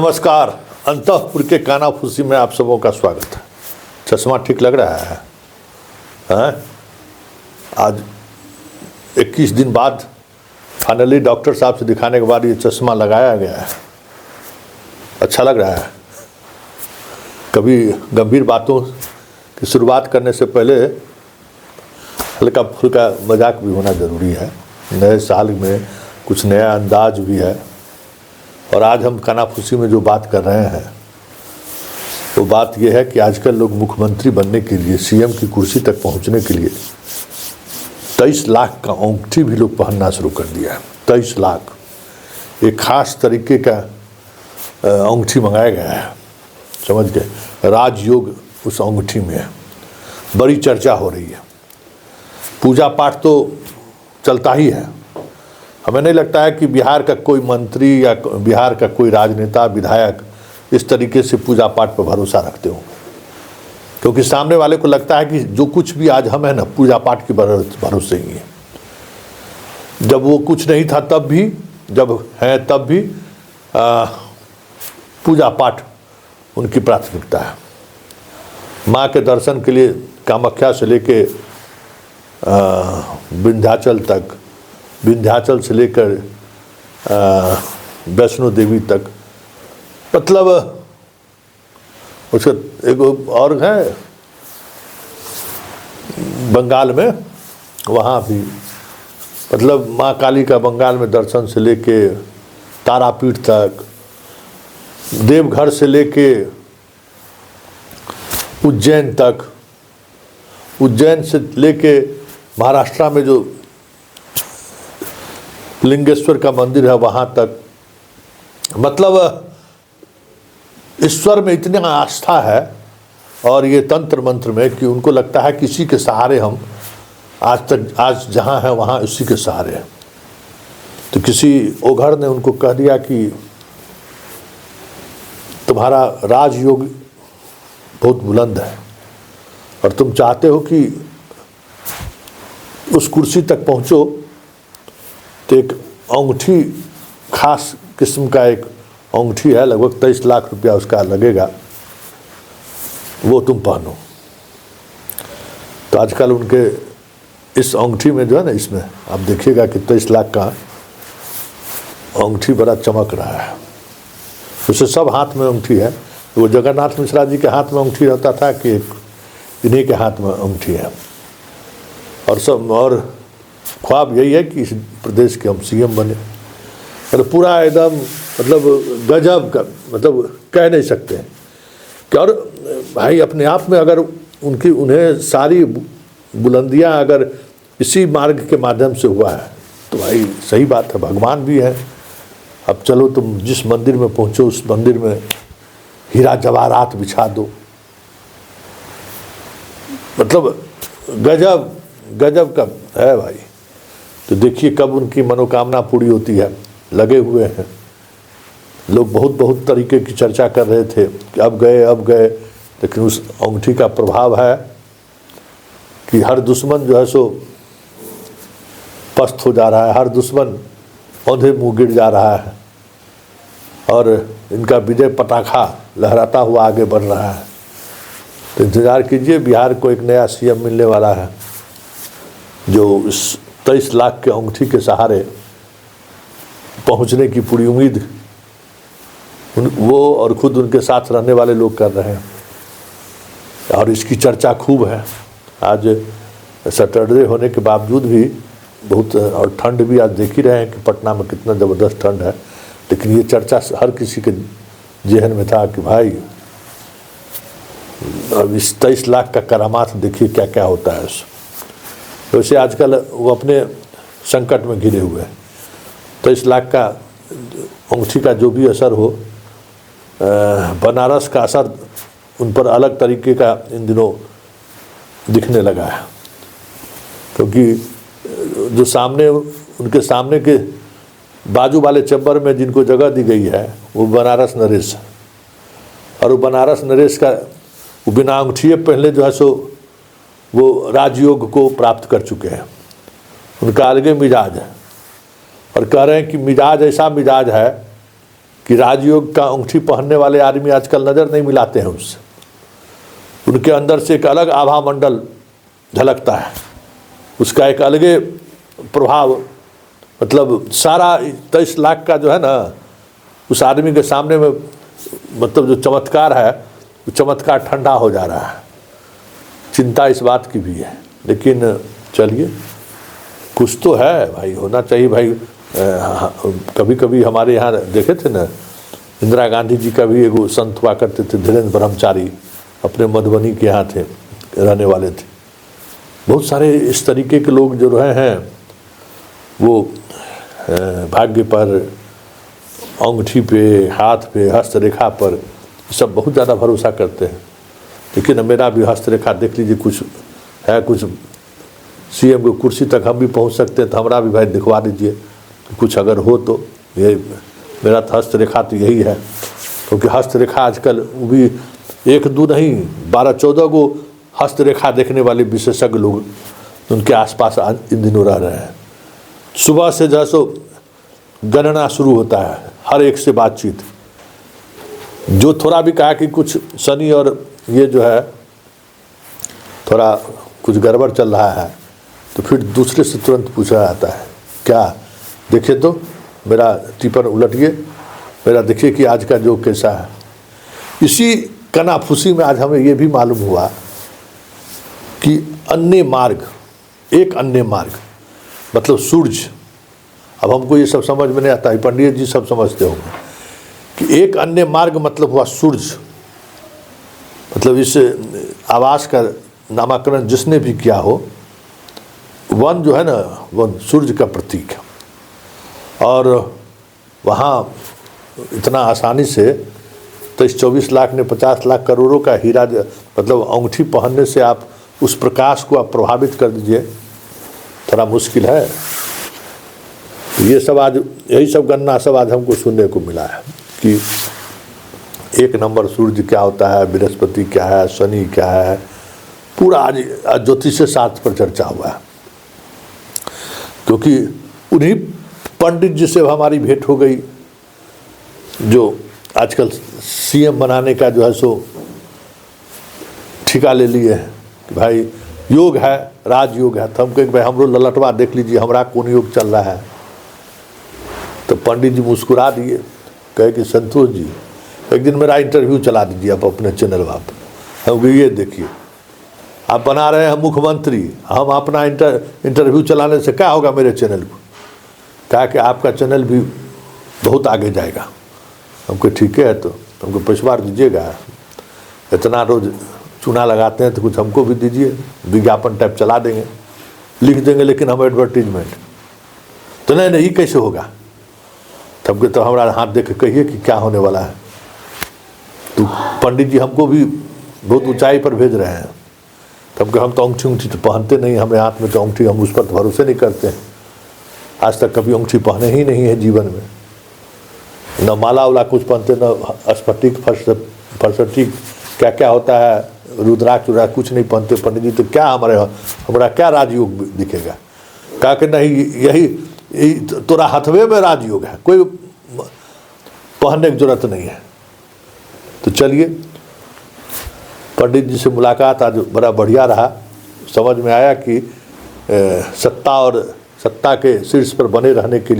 नमस्कार। अंतःपुर के कानाफूसी में आप सबों का स्वागत है। चश्मा ठीक लग रहा है, हैं? आज 21 दिन बाद फाइनली डॉक्टर साहब से दिखाने के बाद ये चश्मा लगाया गया है। अच्छा लग रहा है। कभी गंभीर बातों की शुरुआत करने से पहले हल्का फुल्का मजाक भी होना ज़रूरी है। नए साल में कुछ नया अंदाज भी है। और आज हम कानाफूसी में जो बात कर रहे हैं वो बात यह है कि आजकल लोग मुख्यमंत्री बनने के लिए, सीएम की कुर्सी तक पहुंचने के लिए 23 लाख का अंगूठी भी लोग पहनना शुरू कर दिया है। 23 लाख एक खास तरीके का अंगूठी मंगाया गया है, समझ गए। राजयोग उस अंगूठी में है। बड़ी चर्चा हो रही है। पूजा पाठ तो चलता ही है। हमें नहीं लगता है कि बिहार का कोई मंत्री या बिहार का कोई राजनेता, विधायक इस तरीके से पूजा पाठ पर भरोसा रखते हो, क्योंकि सामने वाले को लगता है कि जो कुछ भी आज हम है ना, पूजा पाठ के भरोसे ही है। जब वो कुछ नहीं था तब भी, जब है तब भी पूजा पाठ उनकी प्राथमिकता है। माँ के दर्शन के लिए कामाख्या से लेके विंध्याचल तक, विंध्याचल से लेकर वैष्णो देवी तक, मतलब उसका एक और है बंगाल में, वहाँ भी मतलब माँ काली का बंगाल में दर्शन से लेके तारापीठ तक, देवघर से लेके उज्जैन तक, उज्जैन से लेके महाराष्ट्र में जो लिंगेश्वर का मंदिर है वहाँ तक, मतलब ईश्वर में इतनी आस्था है और ये तंत्र मंत्र में कि उनको लगता है किसी के सहारे हम आज जहाँ है वहाँ उसी के सहारे हैं। तो किसी ओघर ने उनको कह दिया कि तुम्हारा राजयोग बहुत बुलंद है और तुम चाहते हो कि उस कुर्सी तक पहुँचो, तो एक अंगूठी, खास किस्म का एक अंगूठी है, लगभग 23 लाख रुपया उसका लगेगा, वो तुम पहनो। तो आजकल उनके इस अंगूठी में जो है ना, इसमें आप देखिएगा कि 23 लाख का अंगूठी बड़ा चमक रहा है। उसे सब हाथ में अंगूठी है। वो जगन्नाथ मिश्रा जी के हाथ में अंगूठी रहता था कि इन्हीं के हाथ में अंगूठी है। और सब, और ख्वाब यही है कि इस प्रदेश के हम सीएम बने। मतलब पूरा एकदम, मतलब गजब का, मतलब कह नहीं सकते हैं कि। और भाई अपने आप में अगर उन्हें सारी बुलंदियां अगर इसी मार्ग के माध्यम से हुआ है तो भाई सही बात है, भगवान भी है। अब चलो तुम जिस मंदिर में पहुँचो उस मंदिर में हीरा जवाहरात बिछा दो, मतलब गजब गजब का है भाई। तो देखिए कब उनकी मनोकामना पूरी होती है। लगे हुए हैं लोग, बहुत बहुत तरीके की चर्चा कर रहे थे कि अब गए, लेकिन उस अंगूठी का प्रभाव है कि हर दुश्मन जो है सो पस्त हो जा रहा है, हर दुश्मन औंधे मुँह गिर जा रहा है और इनका विजय पटाखा लहराता हुआ आगे बढ़ रहा है। तो इंतज़ार कीजिए, बिहार को एक नया सीएम मिलने वाला है जो इस 23 लाख के अंगूठी के सहारे पहुंचने की पूरी उम्मीद वो और ख़ुद उनके साथ रहने वाले लोग कर रहे हैं। और इसकी चर्चा खूब है। आज सैटरडे होने के बावजूद भी बहुत, और ठंड भी आज देख ही रहे हैं कि पटना में कितना ज़बरदस्त ठंड है, लेकिन ये चर्चा हर किसी के जहन में था कि भाई अब इस 23 लाख का करामात देखिए क्या क्या होता है। वैसे आजकल वो अपने संकट में घिरे हुए हैं। 23 लाख का अंगूठी का जो भी असर हो, बनारस का असर उन पर अलग तरीके का इन दिनों दिखने लगा है, क्योंकि जो सामने उनके सामने के बाजू वाले चैम्बर में जिनको जगह दी गई है वो बनारस नरेश, और वो बनारस नरेश का वो बिना अंगूठी पहले जो है सो वो राजयोग को प्राप्त कर चुके हैं। उनका अलग मिजाज है और कह रहे हैं कि मिजाज ऐसा मिजाज है कि राजयोग का अंगूठी पहनने वाले आदमी आजकल नज़र नहीं मिलाते हैं उससे। उनके अंदर से एक अलग आभा मंडल झलकता है, उसका एक अलगे प्रभाव, मतलब सारा 23 लाख का जो है ना उस आदमी के सामने में, मतलब जो चमत्कार है वो चमत्कार ठंडा हो जा रहा है। चिंता इस बात की भी है, लेकिन चलिए कुछ तो है भाई, होना चाहिए भाई। कभी कभी हमारे यहाँ देखे थे ना, इंदिरा गांधी जी का भी एगो संत हुआ करते थे, धीरेन्द्र ब्रह्मचारी, अपने मधुबनी के यहाँ थे, रहने वाले थे। बहुत सारे इस तरीके के लोग जो रहे हैं वो भाग्य पर, अंगूठी पे, हाथ पे, हस्तरेखा पर सब बहुत ज़्यादा भरोसा करते हैं। लेकिन मेरा भी हस्तरेखा देख लीजिए, कुछ है, कुछ सीएम की कुर्सी तक हम भी पहुंच सकते हैं, तो हमारा भी भाई दिखवा दीजिए कुछ अगर हो तो। ये मेरा तो हस्तरेखा तो यही है, क्योंकि हस्तरेखा आजकल वो भी 1-2 नहीं 12-14 गो हस्तरेखा देखने वाले विशेषज्ञ लोग उनके आसपास इन दिनों रह रहे हैं। सुबह से जैसो गणना शुरू होता है, हर एक से बातचीत। जो थोड़ा भी कहा कि कुछ शनि और ये जो है थोड़ा कुछ गड़बड़ चल रहा है, तो फिर दूसरे से तुरंत पूछा जाता है, क्या देखिए तो मेरा टिपर उलटिए, मेरा देखिए कि आज का जो कैसा है। इसी कनाफूसी में आज हमें ये भी मालूम हुआ कि अन्य मार्ग, एक अन्य मार्ग मतलब सूरज। अब हमको ये सब समझ में नहीं आता है, पंडित जी सब समझते होंगे कि एक अन्य मार्ग मतलब हुआ सूरज। मतलब इस आवास का नामकरण जिसने भी किया हो, वन जो है ना, वन सूरज का प्रतीक है। और वहाँ इतना आसानी से 23-24 लाख ने 50 लाख करोड़ों का हीरा, मतलब अंगूठी पहनने से आप उस प्रकाश को आप प्रभावित कर दीजिए, थोड़ा मुश्किल है। ये सब आज, यही सब गणना सब आज हमको सुनने को मिला है कि 1 नंबर सूर्य क्या होता है, बृहस्पति क्या है, शनि क्या है, पूरा आज ज्योतिष शास्त्र पर चर्चा हुआ है। क्योंकि उन्हीं पंडित जी से हमारी भेंट हो गई जो आजकल सीएम बनाने का जो है सो ठिका ले लिए हैं कि भाई योग है, राजयोग है। तो हम कहे भाई हमरो ललटवा देख लीजिए, हमारा कौन योग चल रहा है। तो पंडित जी मुस्कुरा दिए, कहे कि संतोष जी एक दिन मेरा इंटरव्यू चला दीजिए आप अपने चैनल पर। हम ये देखिए आप बना रहे हैं मुख्यमंत्री, हम अपना इंटरव्यू चलाने से क्या होगा मेरे चैनल को। कहा कि आपका चैनल भी बहुत आगे जाएगा। हमको ठीक है, तो हमको पैसा दीजिएगा, इतना रोज़ चुना लगाते हैं तो कुछ हमको भी दीजिए, विज्ञापन टाइप चला देंगे, लिख देंगे, लेकिन हम एडवर्टीजमेंट तो नहीं नहीं, कैसे होगा। तब के तो हमारा हाथ देख के कहिए कि क्या होने वाला है। तो पंडित जी हमको भी बहुत ऊंचाई पर भेज रहे हैं। तब के हम तो अंगूठी तो पहनते नहीं, हमें हाथ में तो अंगूठी, हम उस पर तो भरोसे नहीं करते हैं। आज तक कभी अंगूठी पहने ही नहीं है जीवन में, न माला वाला कुछ पहनते, न स्फटिक फरसटिक क्या क्या होता है, रुद्राक्ष कुछ नहीं पहनते। पंडित जी तो क्या हमारा क्या राजयोग दिखेगा। कहा कि नहीं, यही तोरा हथवे में राजयोग है, कोई पहनने की जरूरत नहीं है। तो चलिए, पंडित जी से मुलाकात आज बड़ा बढ़िया रहा। समझ में आया कि सत्ता और सत्ता के शीर्ष पर बने रहने के लिए